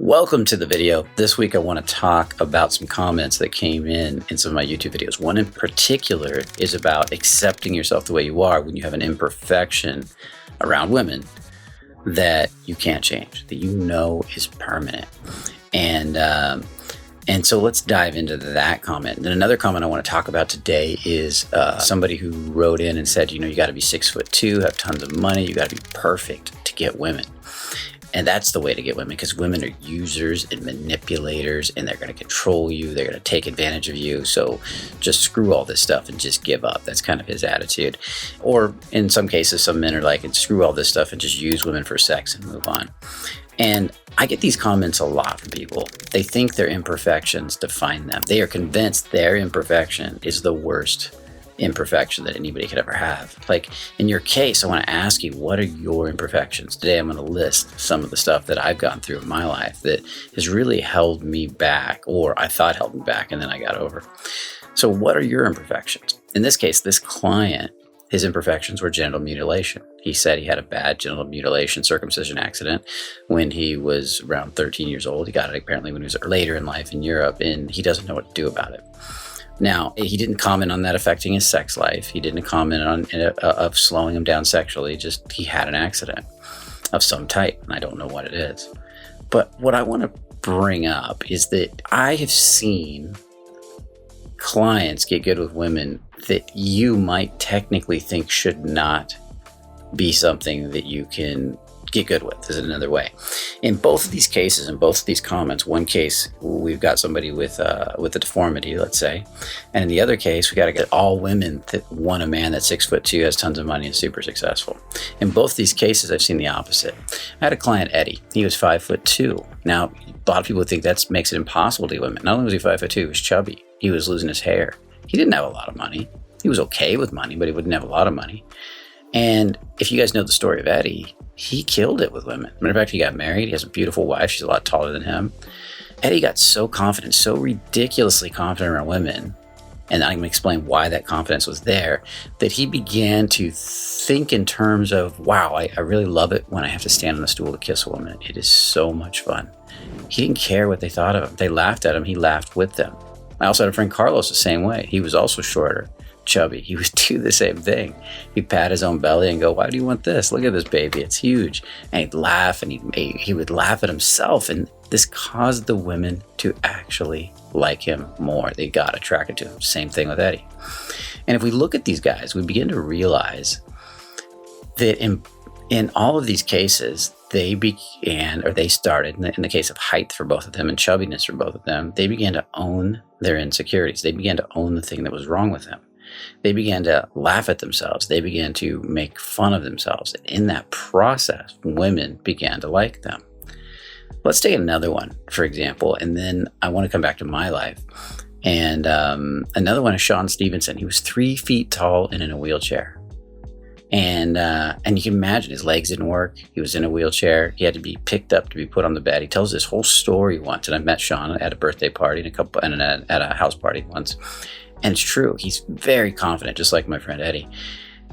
Welcome to the video. This week I want to talk about some comments that came in some of my YouTube videos. One in particular is about accepting yourself the way you are when you have an imperfection around women that you can't change, that you know is permanent. And so let's dive into that comment. And then another comment I want to talk about today is somebody who wrote in and said, you got to be 6'2", have tons of money, you got to be perfect to get women. And that's the way to get women, because women are users and manipulators, and they're going to control you. They're going to take advantage of you. So just screw all this stuff and just give up. That's kind of his attitude. Or in some cases, some men are like, screw all this stuff and just use women for sex and move on. And I get these comments a lot from people. They think their imperfections define them. They are convinced their imperfection is the worst imperfection that anybody could ever have. Like in your case, I want to ask you, what are your imperfections? Today, I'm going to list some of the stuff that I've gone through in my life that has really held me back, or I thought held me back, and then I got over. So what are your imperfections? In this case, this client, his imperfections were genital mutilation. He said he had a bad genital mutilation circumcision accident when he was around 13 years old. He got it apparently when he was later in life in Europe, and he doesn't know what to do about it. Now, he didn't comment on that affecting his sex life. He didn't comment on of slowing him down sexually. Just he had an accident of some type, and I don't know what it is. But what I want to bring up is that I have seen clients get good with women that you might technically think should not be something that you can get good with, is another way. In both of these cases, in both of these comments, one case we've got somebody with a deformity, let's say, and in the other case we got to get all women that want a man that's 6'2", has tons of money, and super successful. In both these cases, I've seen the opposite. I had a client, Eddie. He was 5'2". Now, a lot of people think that makes it impossible to get women. Not only was he 5'2", he was chubby. He was losing his hair. He didn't have a lot of money. He was okay with money, but he wouldn't have a lot of money. And if you guys know the story of Eddie, he killed it with women. Matter of fact, he got married. He has a beautiful wife. She's a lot taller than him. Eddie got so confident, so ridiculously confident around women, and I'm going to explain why that confidence was there, that he began to think in terms of, wow, I really love it when I have to stand on a stool to kiss a woman. It is so much fun. He didn't care what they thought of him. They laughed at him. He laughed with them. I also had a friend, Carlos, the same way. He was also shorter, chubby. He would do the same thing. He'd pat his own belly and go, why do you want this? Look at this baby, it's huge. And he'd laugh, and he would laugh at himself, and this caused the women to actually like him more. They got attracted to him. Same thing with Eddie. And if we look at these guys, we begin to realize that in all of these cases, they started, in the case of height for both of them and chubbiness for both of them, they began to own their insecurities. They began to own the thing that was wrong with them. They began to laugh at themselves. They began to make fun of themselves. And in that process, women began to like them. Let's take another one, for example, and then I want to come back to my life. And another one is Sean Stevenson. He was 3 feet tall and in a wheelchair. And you can imagine his legs didn't work. He was in a wheelchair. He had to be picked up to be put on the bed. He tells this whole story once. And I met Sean at a birthday party and at a house party once. And it's true. He's very confident, just like my friend Eddie.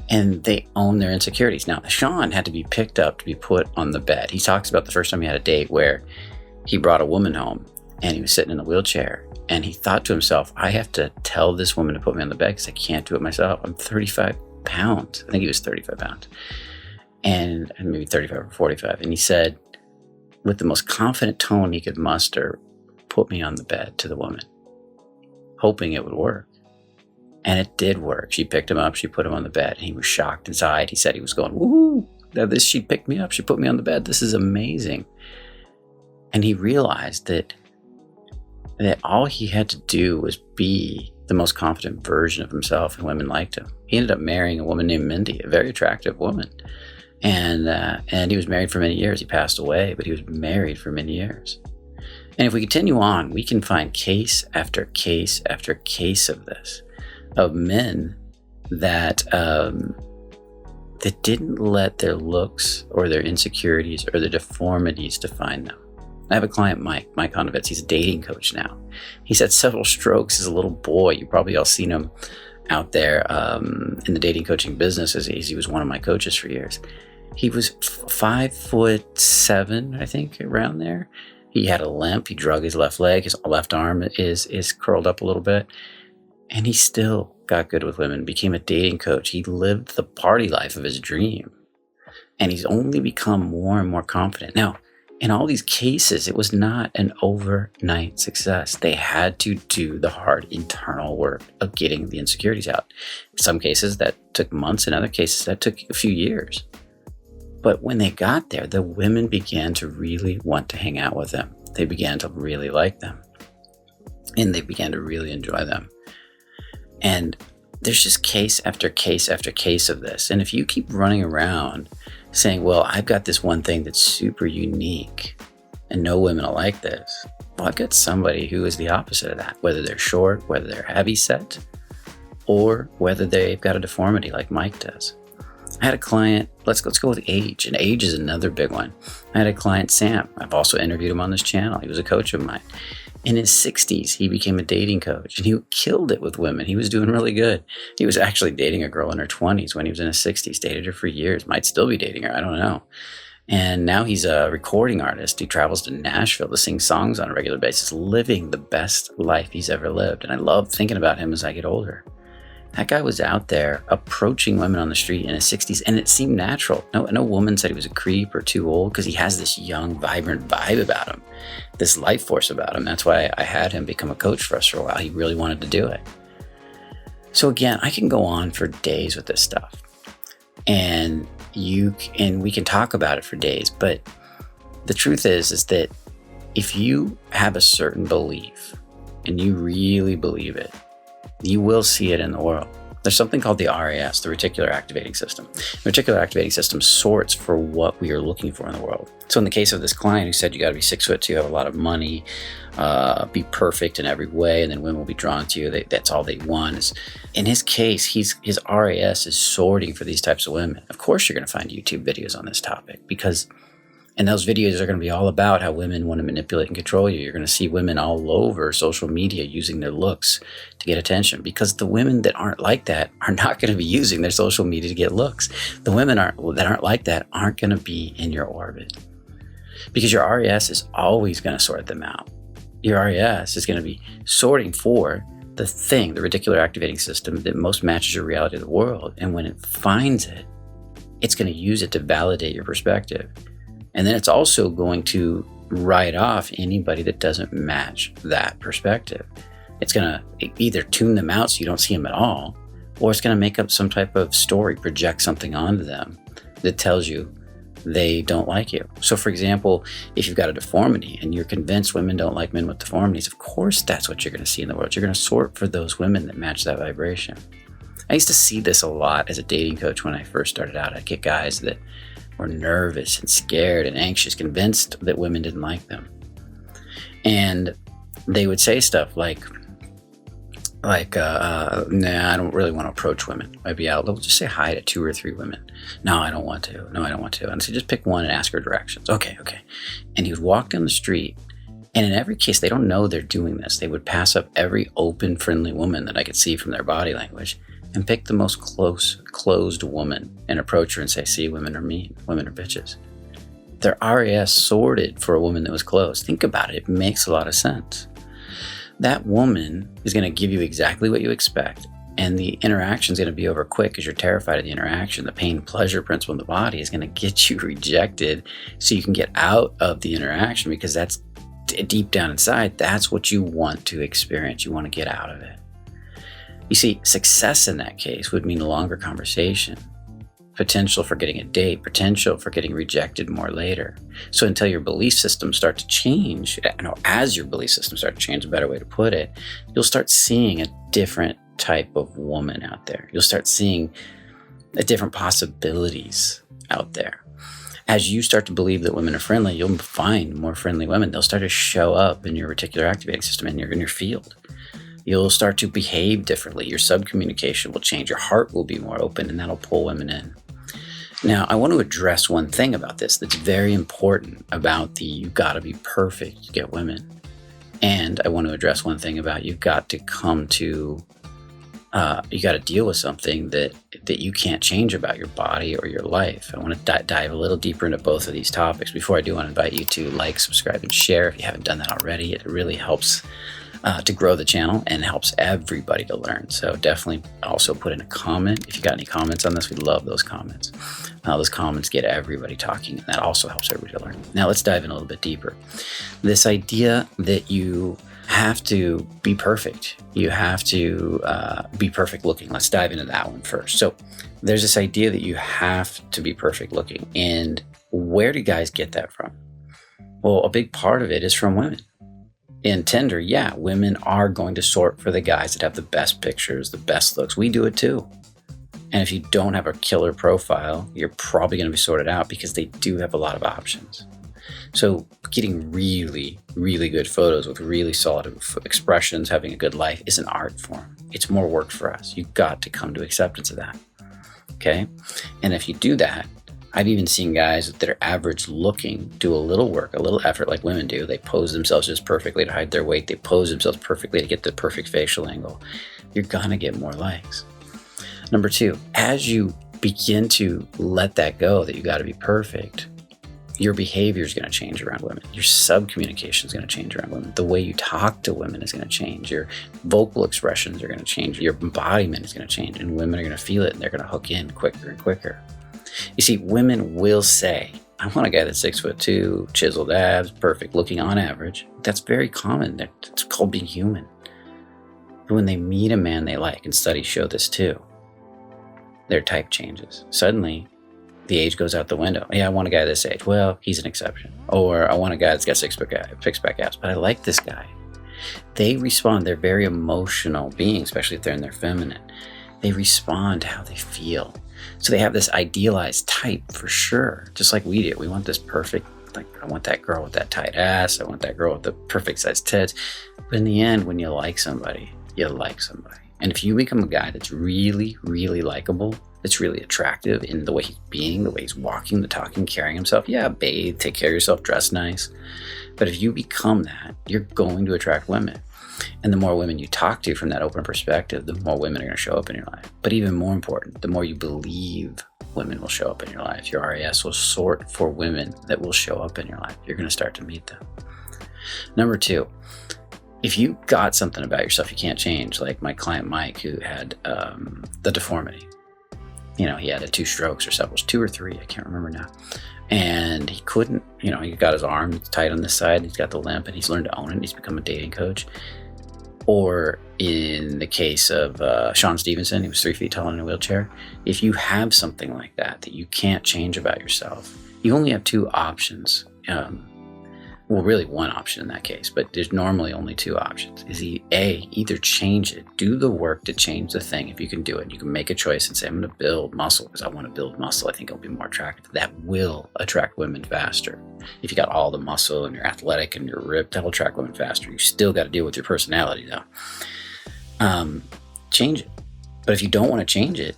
And they own their insecurities. Now, Sean had to be picked up to be put on the bed. He talks about the first time he had a date where he brought a woman home and he was sitting in a wheelchair. And he thought to himself, I have to tell this woman to put me on the bed because I can't do it myself. I'm 35 pounds. I think he was 35 pounds. And maybe 35 or 45. And he said, with the most confident tone he could muster, put me on the bed to the woman, hoping it would work. And it did work. She picked him up. She put him on the bed. And he was shocked inside. He said he was going, woo, she picked me up. She put me on the bed. This is amazing. And he realized that all he had to do was be the most confident version of himself, and women liked him. He ended up marrying a woman named Mindy, a very attractive woman. And he was married for many years. He passed away, but he was married for many years. And if we continue on, we can find case after case after case of this, of men that didn't let their looks or their insecurities or their deformities define them. I have a client, Mike Honovitz. He's a dating coach now. He's had several strokes as a little boy. You probably all seen him out there in the dating coaching business, as he was one of my coaches for years. He was 5'7", I think, around there. He had a limp. He drug his left leg. His left arm is curled up a little bit. And he still got good with women, became a dating coach. He lived the party life of his dream. And he's only become more and more confident. Now, in all these cases, it was not an overnight success. They had to do the hard internal work of getting the insecurities out. In some cases, that took months. In other cases, that took a few years. But when they got there, the women began to really want to hang out with them. They began to really like them. And they began to really enjoy them. And there's just case after case after case of this. And if you keep running around saying, well, I've got this one thing that's super unique and no women will like this. Well, I've got somebody who is the opposite of that, whether they're short, whether they're heavy set, or whether they've got a deformity like Mike does. I had a client, let's go with age, and age is another big one. I had a client, Sam. I've also interviewed him on this channel. He was a coach of mine. In his 60s, he became a dating coach, and he killed it with women. He was doing really good. He was actually dating a girl in her 20s when he was in his 60s, dated her for years, might still be dating her, I don't know. And now he's a recording artist. He travels to Nashville to sing songs on a regular basis, living the best life he's ever lived. And I love thinking about him as I get older. That guy was out there approaching women on the street in his 60s, and it seemed natural. No woman said he was a creep or too old, because he has this young, vibrant vibe about him, this life force about him. That's why I had him become a coach for us for a while. He really wanted to do it. So again, I can go on for days with this stuff, and we can talk about it for days. But the truth is that if you have a certain belief and you really believe it, you will see it in the world. There's something called the RAS, the reticular activating system. The reticular activating system sorts for what we are looking for in the world. So in the case of this client who said you got to be 6'2", have a lot of money, be perfect in every way, and then women will be drawn to you. That's all they want. In his case, his RAS is sorting for these types of women. Of course, you're going to find YouTube videos on this topic, and those videos are going to be all about how women want to manipulate and control you. You're going to see women all over social media using their looks to get attention, because the women that aren't like that are not going to be using their social media to get looks. The women that aren't like that aren't going to be in your orbit, because your RAS is always going to sort them out. Your RAS is going to be sorting for the thing, the reticular activating system, that most matches your reality of the world. And when it finds it, it's going to use it to validate your perspective. And then it's also going to write off anybody that doesn't match that perspective. It's going to either tune them out so you don't see them at all, or it's going to make up some type of story, project something onto them that tells you they don't like you. So for example, if you've got a deformity and you're convinced women don't like men with deformities, of course that's what you're going to see in the world. You're going to sort for those women that match that vibration. I used to see this a lot as a dating coach when I first started out. I'd get guys that were nervous and scared and anxious, convinced that women didn't like them. And they would say stuff like, nah, I don't really want to approach women. Maybe they'll just say hi to 2 or 3 women. No, I don't want to. And I said, just pick one and ask her directions. Okay. And he would walk down the street, and in every case, they don't know they're doing this. They would pass up every open, friendly woman that I could see from their body language and pick the most closed woman and approach her and say, see, women are mean, women are bitches. Their RAS sorted for a woman that was closed. Think about it. It makes a lot of sense. That woman is going to give you exactly what you expect, and the interaction is going to be over quick because you're terrified of the interaction. The pain-pleasure principle in the body is going to get you rejected so you can get out of the interaction, because that's deep down inside, that's what you want to experience. You want to get out of it. You see, success in that case would mean a longer conversation, potential for getting a date, potential for getting rejected more later. So until your belief systems start to change, as your belief systems start to change, a better way to put it, you'll start seeing a different type of woman out there. You'll start seeing different possibilities out there. As you start to believe that women are friendly, you'll find more friendly women. They'll start to show up in your reticular activating system in your field. You'll start to behave differently. Your subcommunication will change. Your heart will be more open, and that'll pull women in. Now, I want to address one thing about this that's very important about you've got to be perfect to get women. And I want to address one thing about you've got to come to you got to deal with something that you can't change about your body or your life. I want to dive a little deeper into both of these topics. Before I do, I want to invite you to like, subscribe, and share if you haven't done that already. It really helps to grow the channel and helps everybody to learn. So definitely also put in a comment. If you got any comments on this, we love those comments. Those comments get everybody talking, and that also helps everybody to learn. Now let's dive in a little bit deeper. This idea that you have to be perfect. You have to be perfect looking. Let's dive into that one first. So there's this idea that you have to be perfect looking. And where do guys get that from? Well, a big part of it is from women. In Tinder, yeah, women are going to sort for the guys that have the best pictures, the best looks. We do it too. And if you don't have a killer profile, you're probably going to be sorted out because they do have a lot of options. So getting really, really good photos with really solid expressions, having a good life is an art form. It's more work for us. You've got to come to acceptance of that. Okay. And if you do that, I've even seen guys that are average looking do a little work, a little effort like women do. They pose themselves just perfectly to hide their weight. They pose themselves perfectly to get the perfect facial angle. You're going to get more likes. Number two, as you begin to let that go, that you got to be perfect, your behavior is going to change around women. Your sub-communication is going to change around women. The way you talk to women is going to change. Your vocal expressions are going to change. Your embodiment is going to change, and women are going to feel it, and they're going to hook in quicker and quicker. You see, women will say, I want a guy that's 6'2", chiseled abs, perfect looking on average. That's very common. It's called being human. But when they meet a man they like, and studies show this too, their type changes. Suddenly, the age goes out the window. Yeah, I want a guy this age. Well, he's an exception. Or I want a guy that's got six-pack abs, but I like this guy. They respond. They're very emotional beings, especially if they're in their feminine. They respond to how they feel. So they have this idealized type for sure, just like we do. We want this perfect, like I want that girl with that tight ass. I want that girl with the perfect size tits. But in the end, when you like somebody, you like somebody. And if you become a guy that's really, really likable, that's really attractive in the way he's being, the way he's walking, the talking, carrying himself, yeah, bathe, take care of yourself, dress nice. But if you become that, you're going to attract women. And the more women you talk to from that open perspective, the more women are going to show up in your life. But even more important, the more you believe women will show up in your life. Your RAS will sort for women that will show up in your life. You're going to start to meet them. Number two, if you got something about yourself you can't change, like my client Mike, who had the deformity. You know, he had 2 strokes or something, 2 or 3, I can't remember now. And he couldn't, you know, he got his arm tight on this side, he's got the limp, and he's learned to own it, and he's become a dating coach. Or in the case of Sean Stevenson, he was 3 feet tall in a wheelchair. If you have something like that you can't change about yourself, you only have 2 options. Well, really 1 option in that case, but there's normally only 2 options. Is either change it, do the work to change the thing. If you can do it, you can make a choice and say, I'm going to build muscle because I want to build muscle. I think it'll be more attractive. That will attract women faster. If you got all the muscle and you're athletic and you're ripped, that'll attract women faster. You still got to deal with your personality though. Change it. But if you don't want to change it,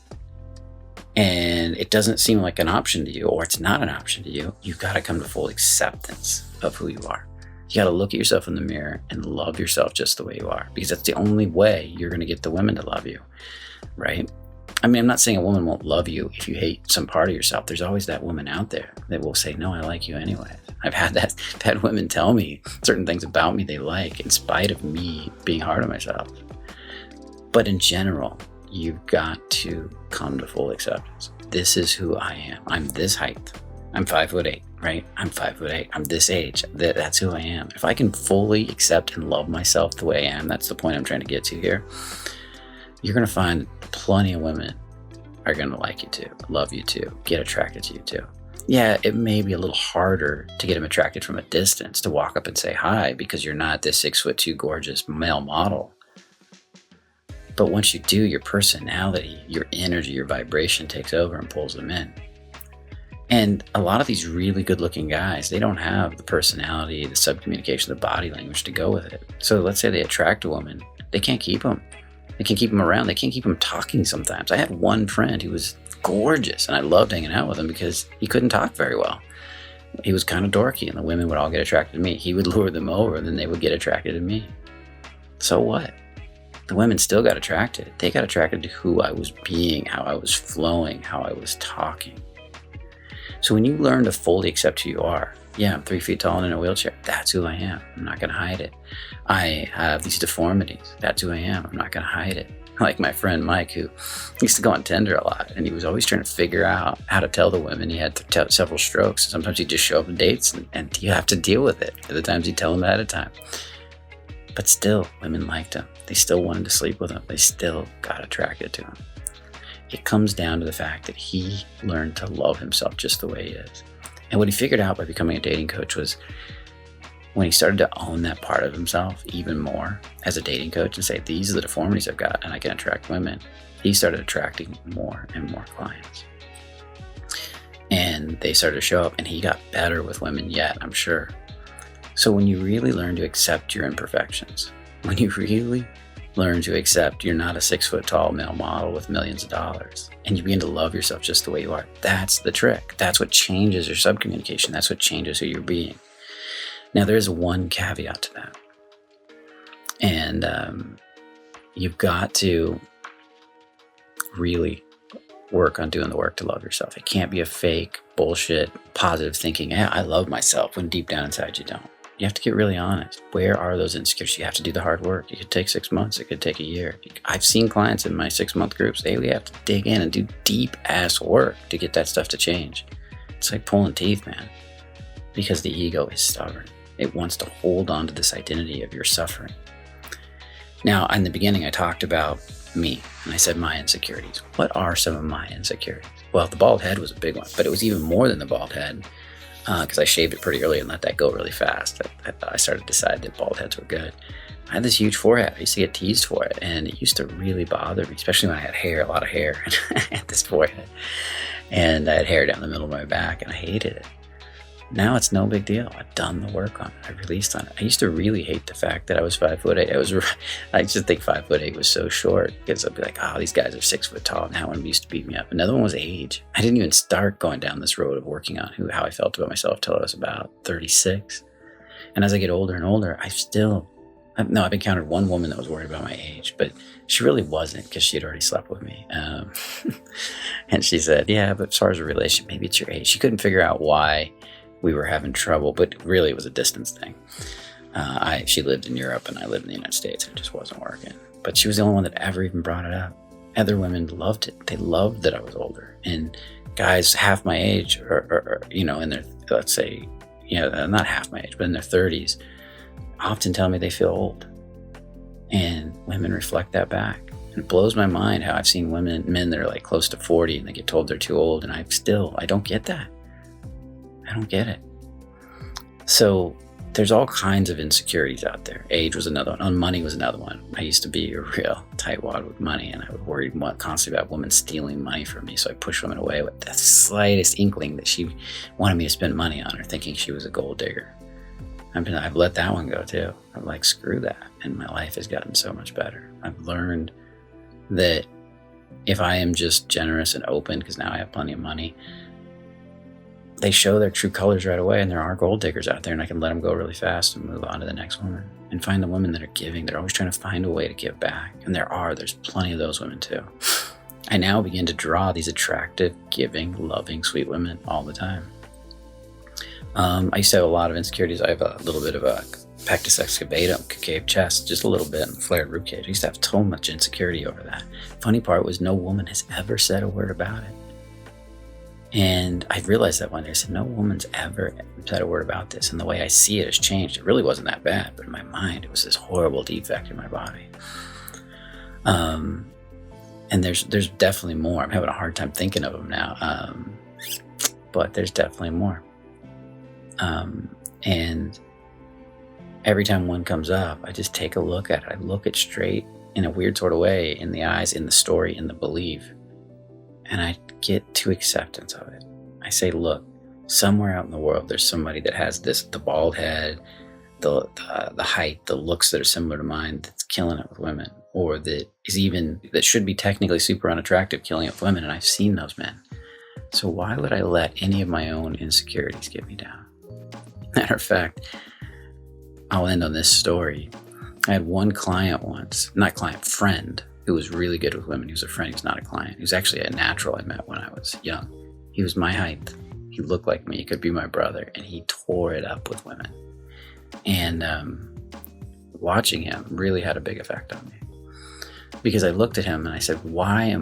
and it doesn't seem like an option to you, or it's not an option to you, you've got to come to full acceptance of who you are. You got to look at yourself in the mirror and love yourself just the way you are, because that's the only way you're going to get the women to love you, right? I mean, I'm not saying a woman won't love you if you hate some part of yourself. There's always that woman out there that will say, no, I like you anyway. I've had women tell me certain things about me they like in spite of me being hard on myself. But in general, you've got to come to full acceptance. This is who I am. I'm this height. I'm 5'8", right? I'm 5'8". I'm this age. That's who I am. If I can fully accept and love myself the way I am, that's the point I'm trying to get to here. You're going to find plenty of women are going to like you too, love you too, get attracted to you too. Yeah, it may be a little harder to get them attracted from a distance, to walk up and say hi because you're not this 6'2" gorgeous male model. But once you do, your personality, your energy, your vibration takes over and pulls them in. And a lot of these really good looking guys, they don't have the personality, the subcommunication, the body language to go with it. So let's say they attract a woman, they can't keep them. They can't keep them around. They can't keep them talking sometimes. I had one friend who was gorgeous and I loved hanging out with him because he couldn't talk very well. He was kind of dorky and the women would all get attracted to me. He would lure them over and then they would get attracted to me. So what? the women still got attracted. They got attracted to who I was being, how I was flowing, how I was talking. So when you learn to fully accept who you are, yeah, I'm 3 feet tall and in a wheelchair. That's who I am. I'm not going to hide it. I have these deformities. That's who I am. I'm not going to hide it. Like my friend Mike, who used to go on Tinder a lot, and he was always trying to figure out how to tell the women he had several strokes. Sometimes he'd just show up on dates, and you have to deal with it. Other times he'd tell them ahead of time. But still, women liked him. They still wanted to sleep with him. They still got attracted to him. It comes down to the fact that he learned to love himself just the way he is. And what he figured out by becoming a dating coach was when he started to own that part of himself even more as a dating coach and say, these are the deformities I've got and I can attract women, he started attracting more and more clients. And they started to show up, and he got better with women yet, I'm sure. So when you really learn to accept your imperfections, when you really learn to accept you're not a 6 foot tall male model with millions of dollars, and you begin to love yourself just the way you are, that's the trick. That's what changes your subcommunication. That's what changes who you're being. Now, there is one caveat to that. And you've got to really work on doing the work to love yourself. It can't be a fake, bullshit, positive thinking, yeah, I love myself, when deep down inside you don't. You have to get really honest. Where are those insecurities? You have to do the hard work. It could take 6 months. It could take a year. I've seen clients in my 6-month groups, we have to dig in and do deep ass work to get that stuff to change. It's like pulling teeth, man, because the ego is stubborn. It wants to hold on to this identity of your suffering. Now, in the beginning, I talked about me, and I said my insecurities. What are some of my insecurities? Well, the bald head was a big one, but it was even more than the bald head, because I shaved it pretty early and let that go really fast. I started to decide that bald heads were good. I had this huge forehead. I used to get teased for it, and it used to really bother me, especially when I had hair, a lot of hair, and I had this forehead. And I had hair down the middle of my back, and I hated it. Now it's no big deal. I've done the work on it. I released on it. I used to really hate the fact that I was 5'8". I used to think 5'8" was so short, because I'd be like, oh, these guys are 6 foot tall. And how one used to beat me up. Another one was age. I didn't even start going down this road of working on how I felt about myself till I was about 36. And as I get older and older, I've encountered one woman that was worried about my age, but she really wasn't, because she had already slept with me. And she said, yeah, but as far as a relation, maybe it's your age. She couldn't figure out why we were having trouble, but really it was a distance thing. She lived in Europe and I lived in the United States, and it just wasn't working. But she was the only one that ever even brought it up. Other women loved it. They loved that I was older. And guys half my age, or in their, let's say, not half my age, but in their 30s, often tell me they feel old. And women reflect that back. And it blows my mind how I've seen men that are like close to 40 and they get told they're too old, and I don't get that. I don't get it. So there's all kinds of insecurities out there. Age was another one. Money was another one. I used to be a real tightwad with money, and I would worry constantly about women stealing money from me. So I pushed women away with the slightest inkling that she wanted me to spend money on her, thinking she was a gold digger. I've let that one go too. I'm like, screw that. And my life has gotten so much better. I've learned that if I am just generous and open, because now I have plenty of money, they show their true colors right away, and there are gold diggers out there, and I can let them go really fast and move on to the next woman and find the women that are giving. They're always trying to find a way to give back, and there's plenty of those women too. I now begin to draw these attractive, giving, loving, sweet women all the time. I used to have a lot of insecurities. I have a little bit of a pectus excavatum, concave chest, just a little bit, and flared ribcage. I used to have so much insecurity over that. Funny part was no woman has ever said a word about it. And I realized that one day. I said, no woman's ever said a word about this. And the way I see it has changed. It really wasn't that bad, but in my mind, it was this horrible defect in my body. And there's definitely more. I'm having a hard time thinking of them now. But there's definitely more. And every time one comes up, I just take a look at it. I look it straight in a weird sort of way, in the eyes, in the story, in the belief. And I get to acceptance of it. I say, look, somewhere out in the world, there's somebody that has the bald head, the height, the looks that are similar to mine, that's killing it with women, or that should be technically super unattractive, killing it with women. And I've seen those men. So why would I let any of my own insecurities get me down? Matter of fact, I'll end on this story. I had one client once, not client, friend, who was really good with women. He was a friend, he was not a client. He was actually a natural I met when I was young. He was my height. He looked like me. He could be my brother. And he tore it up with women. And watching him really had a big effect on me. Because I looked at him and I said, why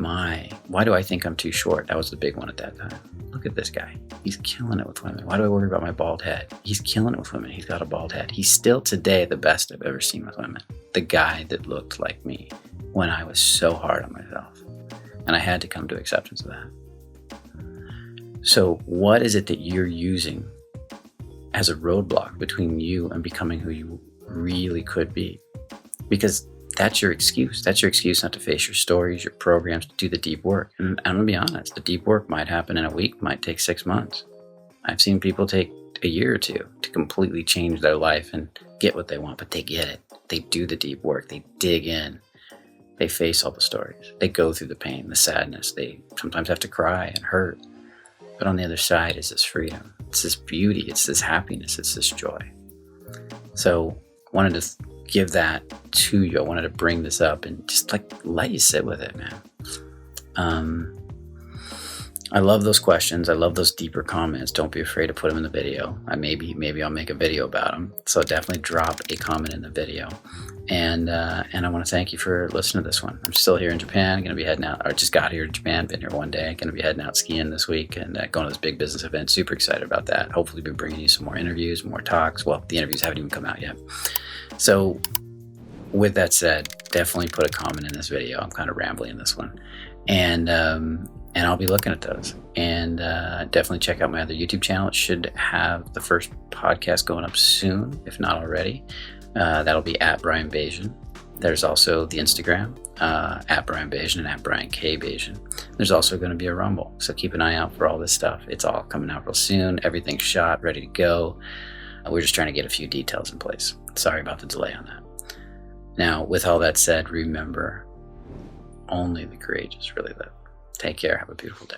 do I think I'm too short? That was the big one at that time. Look at this guy. He's killing it with women. Why do I worry about my bald head? He's killing it with women. He's got a bald head. He's still today the best I've ever seen with women. The guy that looked like me when I was so hard on myself. And I had to come to acceptance of that. So what is it that you're using as a roadblock between you and becoming who you really could be? Because that's your excuse. That's your excuse not to face your stories, your programs, to do the deep work. And I'm going to be honest, the deep work might happen in a week, might take 6 months. I've seen people take a year or two to completely change their life and get what they want, but they get it. They do the deep work. They dig in. They face all the stories. They go through the pain, the sadness. They sometimes have to cry and hurt. But on the other side is this freedom. It's this beauty. It's this happiness. It's this joy. So I wanted to give that to you. I wanted to bring this up and just let you sit with it, man. I love those questions. I love those deeper comments. Don't be afraid to put them in the video. Maybe I'll make a video about them. So definitely drop a comment in the video. And I want to thank you for listening to this one. I'm still here in Japan. Going to be heading out, or just got here in Japan. Been here one day. Going to be heading out skiing this week and going to this big business event. Super excited about that. Hopefully, be bringing you some more interviews, more talks. Well, the interviews haven't even come out yet. So with that said, definitely put a comment in this video. I'm kind of rambling in this one. And I'll be looking at those. And definitely check out my other YouTube channel. It should have the first podcast going up soon, if not already. That'll be at Brian Bajan. There's also the Instagram, at Brian Bajan and at Brian K. Bajan. There's also going to be a Rumble. So keep an eye out for all this stuff. It's all coming out real soon. Everything's shot, ready to go. We're just trying to get a few details in place. Sorry about the delay on that. Now, with all that said, remember, only the courageous really live. Take care. Have a beautiful day.